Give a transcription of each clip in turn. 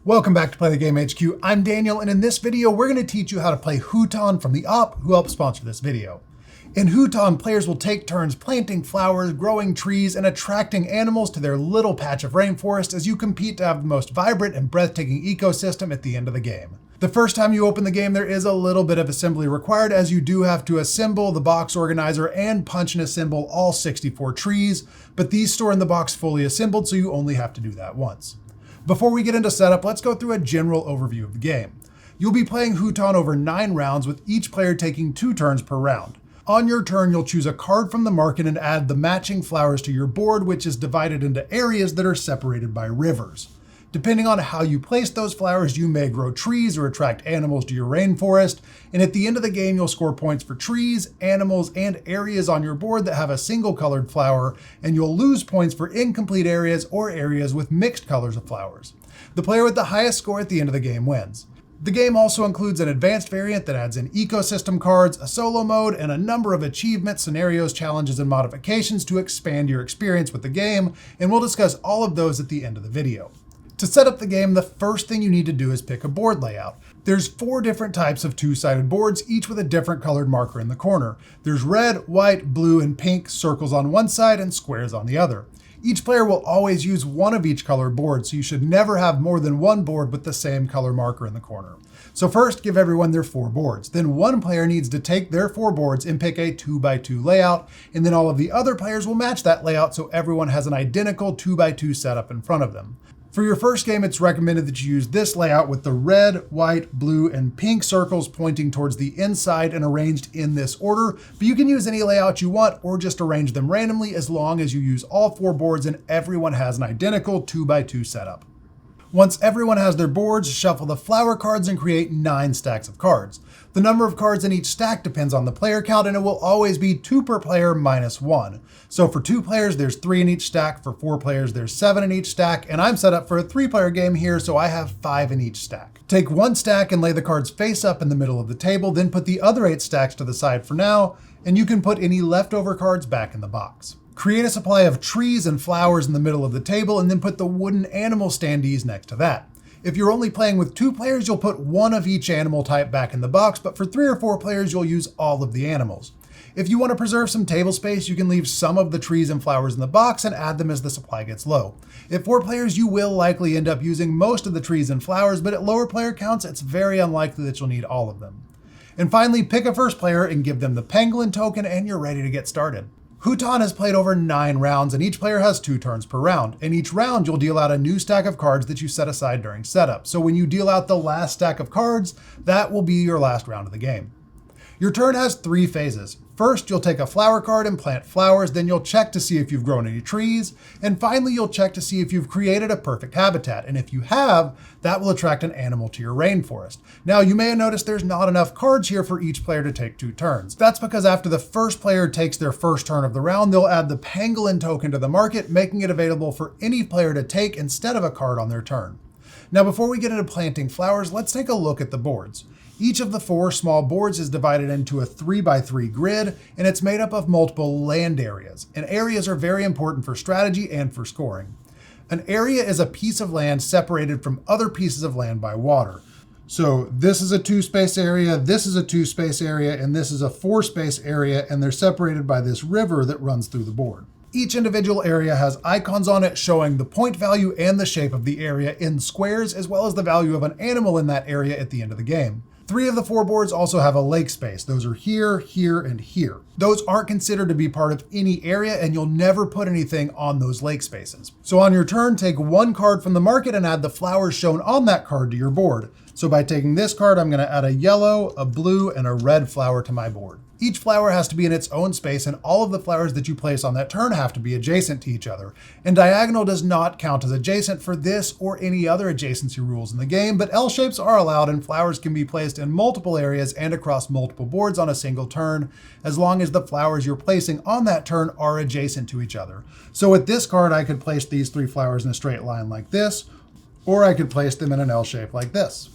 Welcome back to Play the Game HQ. I'm Daniel, and in this video, we're going to teach you how to play Hutan from the Op, who helped sponsor this video. In Hutan, players will take turns planting flowers, growing trees, and attracting animals to their little patch of rainforest as you compete to have the most vibrant and breathtaking ecosystem at the end of the game. The first time you open the game, there is a little bit of assembly required, as you do have to assemble the box organizer and punch and assemble all 64 trees, but these store in the box fully assembled, so you only have to do that once. Before we get into setup, let's go through a general overview of the game. You'll be playing Hutan over 9 rounds, with each player taking 2 turns per round. On your turn, you'll choose a card from the market and add the matching flowers to your board, which is divided into areas that are separated by rivers. Depending on how you place those flowers, you may grow trees or attract animals to your rainforest, and at the end of the game, you'll score points for trees, animals, and areas on your board that have a single colored flower, and you'll lose points for incomplete areas or areas with mixed colors of flowers. The player with the highest score at the end of the game wins. The game also includes an advanced variant that adds in ecosystem cards, a solo mode, and a number of achievements, scenarios, challenges, and modifications to expand your experience with the game, and we'll discuss all of those at the end of the video. To set up the game, the first thing you need to do is pick a board layout. There's 4 different types of 2-sided boards, each with a different colored marker in the corner. There's red, white, blue, and pink circles on one side and squares on the other. Each player will always use one of each color board, so you should never have more than one board with the same color marker in the corner. So first, give everyone their 4 boards. Then one player needs to take their 4 boards and pick a 2x2 layout, and then all of the other players will match that layout so everyone has an identical 2x2 setup in front of them. For your first game, it's recommended that you use this layout with the red, white, blue, and pink circles pointing towards the inside and arranged in this order, but you can use any layout you want or just arrange them randomly as long as you use all 4 boards and everyone has an identical 2x2 setup. Once everyone has their boards, shuffle the flower cards and create 9 stacks of cards. The number of cards in each stack depends on the player count, and it will always be 2 per player minus 1. So for 2 players, there's 3 in each stack. For 4 players, there's 7 in each stack, and I'm set up for a 3-player game here, so I have 5 in each stack. Take one stack and lay the cards face up in the middle of the table, then put the other 8 stacks to the side for now, and you can put any leftover cards back in the box. Create a supply of trees and flowers in the middle of the table, and then put the wooden animal standees next to that. If you're only playing with 2 players, you'll put 1 of each animal type back in the box, but for 3 or 4 players, you'll use all of the animals. If you want to preserve some table space, you can leave some of the trees and flowers in the box and add them as the supply gets low. At 4 players, you will likely end up using most of the trees and flowers, but at lower player counts, it's very unlikely that you'll need all of them. And finally, pick a first player and give them the pangolin token, and you're ready to get started. Hutan has played over 9 rounds, and each player has 2 turns per round. In each round, you'll deal out a new stack of cards that you set aside during setup. So when you deal out the last stack of cards, that will be your last round of the game. Your turn has 3 phases. First, you'll take a flower card and plant flowers, then you'll check to see if you've grown any trees, and finally you'll check to see if you've created a perfect habitat, and if you have, that will attract an animal to your rainforest. Now, you may have noticed there's not enough cards here for each player to take 2 turns. That's because after the first player takes their first turn of the round, they'll add the pangolin token to the market, making it available for any player to take instead of a card on their turn. Now, before we get into planting flowers, let's take a look at the boards. Each of the 4 small boards is divided into a 3x3 grid, and it's made up of multiple land areas. And areas are very important for strategy and for scoring. An area is a piece of land separated from other pieces of land by water. So this is a 2-space area, this is a 2-space area, and this is a 4-space area, and they're separated by this river that runs through the board. Each individual area has icons on it showing the point value and the shape of the area in squares, as well as the value of an animal in that area at the end of the game. 3 of the 4 boards also have a lake space. Those are here, here, and here. Those aren't considered to be part of any area, and you'll never put anything on those lake spaces. So on your turn, take 1 card from the market and add the flowers shown on that card to your board. So by taking this card, I'm going to add a yellow, a blue, and a red flower to my board. Each flower has to be in its own space, and all of the flowers that you place on that turn have to be adjacent to each other. And diagonal does not count as adjacent for this or any other adjacency rules in the game, but L shapes are allowed, and flowers can be placed in multiple areas and across multiple boards on a single turn, as long as the flowers you're placing on that turn are adjacent to each other. So with this card, I could place these 3 flowers in a straight line like this, or I could place them in an L shape like this.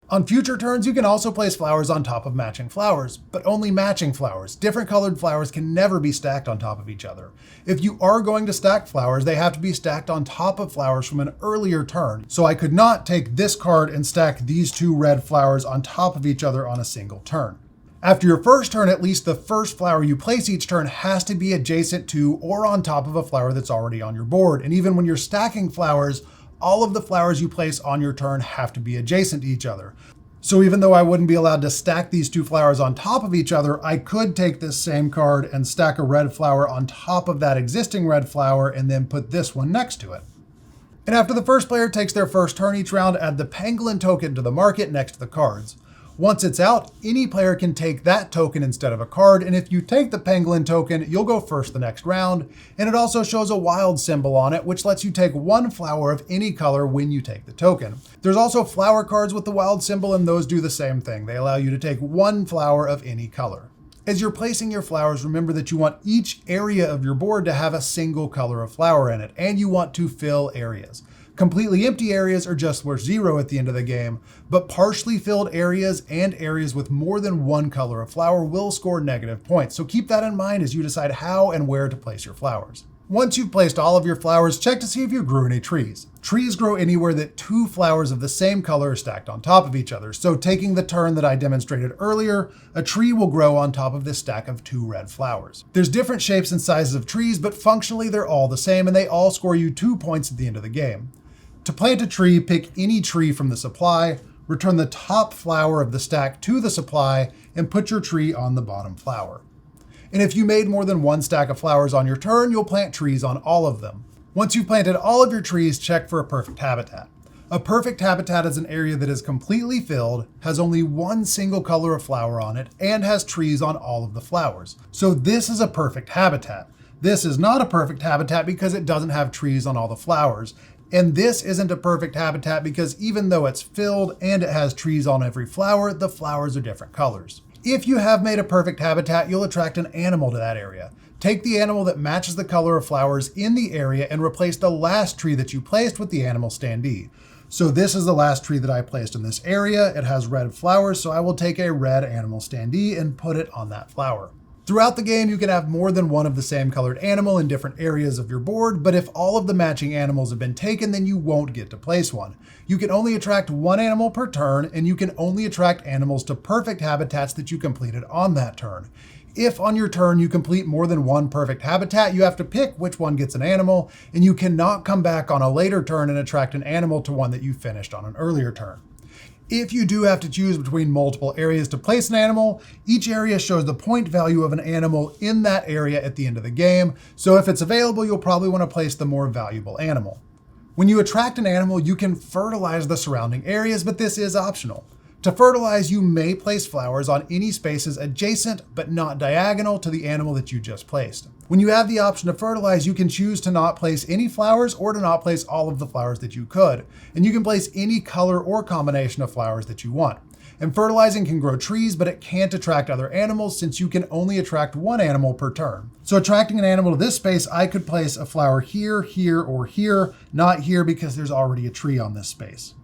On future turns, you can also place flowers on top of matching flowers, but only matching flowers. Different colored flowers can never be stacked on top of each other. If you are going to stack flowers, they have to be stacked on top of flowers from an earlier turn. So I could not take this card and stack these two red flowers on top of each other on a single turn. After your first turn, at least the first flower you place each turn has to be adjacent to or on top of a flower that's already on your board. And even when you're stacking flowers, all of the flowers you place on your turn have to be adjacent to each other. So even though I wouldn't be allowed to stack these two flowers on top of each other, I could take this same card and stack a red flower on top of that existing red flower and then put this one next to it. And after the first player takes their first turn each round, add the pangolin token to the market next to the cards. Once it's out, any player can take that token instead of a card, and if you take the pangolin token, you'll go first the next round, and it also shows a wild symbol on it, which lets you take one flower of any color when you take the token. There's also flower cards with the wild symbol, and those do the same thing. They allow you to take one flower of any color. As you're placing your flowers, remember that you want each area of your board to have a single color of flower in it, and you want to fill areas. Completely empty areas are just worth 0 at the end of the game, but partially filled areas and areas with more than one color of flower will score negative points, so keep that in mind as you decide how and where to place your flowers. Once you've placed all of your flowers, check to see if you grew any trees. Trees grow anywhere that 2 flowers of the same color are stacked on top of each other, so taking the turn that I demonstrated earlier, a tree will grow on top of this stack of 2 red flowers. There's different shapes and sizes of trees, but functionally they're all the same and they all score you 2 points at the end of the game. To plant a tree, pick any tree from the supply, return the top flower of the stack to the supply, and put your tree on the bottom flower. And if you made more than one stack of flowers on your turn, you'll plant trees on all of them. Once you've planted all of your trees, check for a perfect habitat. A perfect habitat is an area that is completely filled, has only one single color of flower on it, and has trees on all of the flowers. So this is a perfect habitat. This is not a perfect habitat because it doesn't have trees on all the flowers. And this isn't a perfect habitat because even though it's filled and it has trees on every flower, the flowers are different colors. If you have made a perfect habitat, you'll attract an animal to that area. Take the animal that matches the color of flowers in the area and replace the last tree that you placed with the animal standee. So this is the last tree that I placed in this area. It has red flowers, so I will take a red animal standee and put it on that flower. Throughout the game, you can have more than one of the same colored animal in different areas of your board, but if all of the matching animals have been taken, then you won't get to place one. You can only attract one animal per turn, and you can only attract animals to perfect habitats that you completed on that turn. If on your turn you complete more than one perfect habitat, you have to pick which one gets an animal, and you cannot come back on a later turn and attract an animal to one that you finished on an earlier turn. If you do have to choose between multiple areas to place an animal, each area shows the point value of an animal in that area at the end of the game, so if it's available, you'll probably want to place the more valuable animal. When you attract an animal, you can fertilize the surrounding areas, but this is optional. To fertilize, you may place flowers on any spaces adjacent but not diagonal to the animal that you just placed. When you have the option to fertilize, you can choose to not place any flowers or to not place all of the flowers that you could. And you can place any color or combination of flowers that you want. And fertilizing can grow trees, but it can't attract other animals since you can only attract one animal per turn. So attracting an animal to this space, I could place a flower here, here, or here, not here because there's already a tree on this space.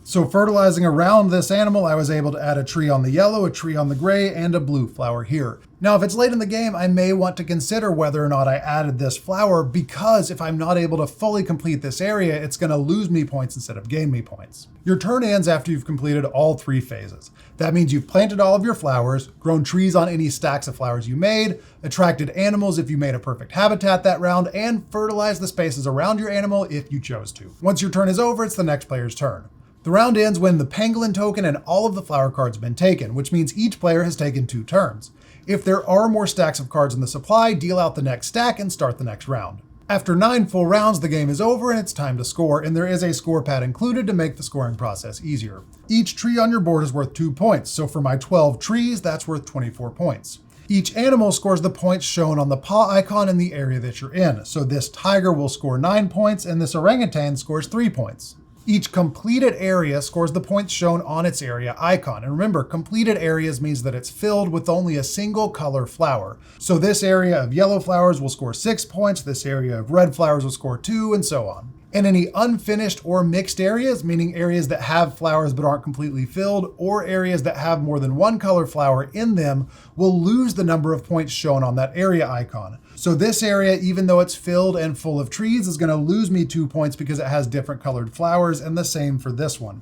So fertilizing around this animal, I was able to add a tree on the yellow, a tree on the gray, and a blue flower here. Now, if it's late in the game, I may want to consider whether or not I added this flower because if I'm not able to fully complete this area, it's going to lose me points instead of gain me points. Your turn ends after you've completed all 3 phases. That means you've planted all of your flowers, grown trees on any stacks of flowers you made, attracted animals if you made a perfect habitat that round, and fertilized the spaces around your animal if you chose to. Once your turn is over, it's the next player's turn. The round ends when the pangolin token and all of the flower cards have been taken, which means each player has taken 2 turns. If there are more stacks of cards in the supply, deal out the next stack and start the next round. After 9 full rounds, the game is over and it's time to score, and there is a score pad included to make the scoring process easier. Each tree on your board is worth 2 points, so for my 12 trees, that's worth 24 points. Each animal scores the points shown on the paw icon in the area that you're in, so this tiger will score 9 points and this orangutan scores 3 points. Each completed area scores the points shown on its area icon. And remember, completed areas means that it's filled with only a single color flower. So this area of yellow flowers will score 6 points, this area of red flowers will score 2, and so on. And any unfinished or mixed areas, meaning areas that have flowers but aren't completely filled, or areas that have more than one color flower in them, will lose the number of points shown on that area icon. So this area, even though it's filled and full of trees, is going to lose me 2 points because it has different colored flowers, and the same for this one.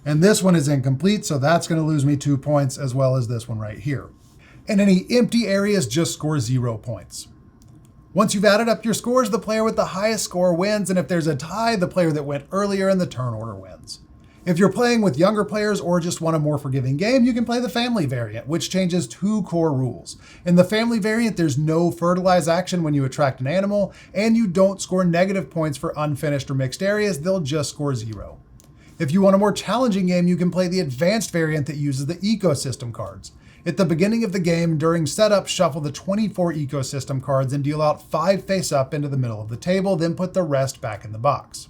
And this one is incomplete, so that's going to lose me 2 points, as well as this one right here. And any empty areas just score 0 points. Once you've added up your scores, the player with the highest score wins, and if there's a tie, the player that went earlier in the turn order wins. If you're playing with younger players or just want a more forgiving game, you can play the family variant, which changes 2 core rules. In the family variant, there's no fertilize action when you attract an animal, and you don't score negative points for unfinished or mixed areas, they'll just score 0. If you want a more challenging game, you can play the advanced variant that uses the ecosystem cards. At the beginning of the game, during setup, shuffle the 24 ecosystem cards and deal out 5 face up into the middle of the table, then put the rest back in the box.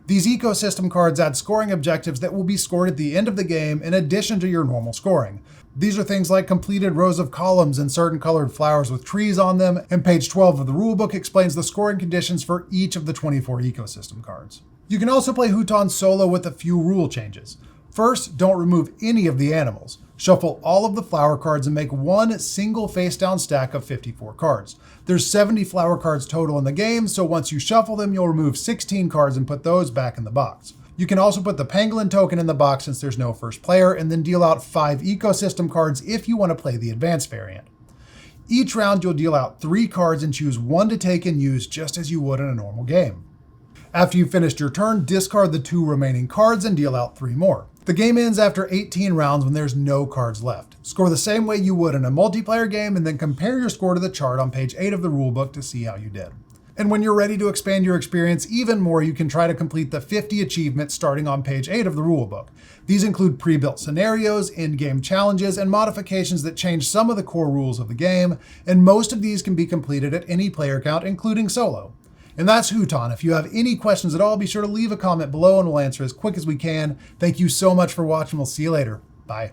These ecosystem cards add scoring objectives that will be scored at the end of the game in addition to your normal scoring. These are things like completed rows of columns and certain colored flowers with trees on them, and page 12 of the rulebook explains the scoring conditions for each of the 24 ecosystem cards. You can also play Hutan solo with a few rule changes. First, don't remove any of the animals. Shuffle all of the flower cards and make one single face-down stack of 54 cards. There's 70 flower cards total in the game, so once you shuffle them, you'll remove 16 cards and put those back in the box. You can also put the pangolin token in the box since there's no first player, and then deal out 5 ecosystem cards if you want to play the advanced variant. Each round, you'll deal out 3 cards and choose one to take and use just as you would in a normal game. After you've finished your turn, discard the 2 remaining cards and deal out 3 more. The game ends after 18 rounds when there's no cards left. Score the same way you would in a multiplayer game and then compare your score to the chart on page 8 of the rulebook to see how you did. And when you're ready to expand your experience even more, you can try to complete the 50 achievements starting on page 8 of the rulebook. These include pre-built scenarios, in-game challenges, and modifications that change some of the core rules of the game, and most of these can be completed at any player count, including solo. And that's Hutan. If you have any questions at all, be sure to leave a comment below and we'll answer as quick as we can. Thank you so much for watching. We'll see you later. Bye.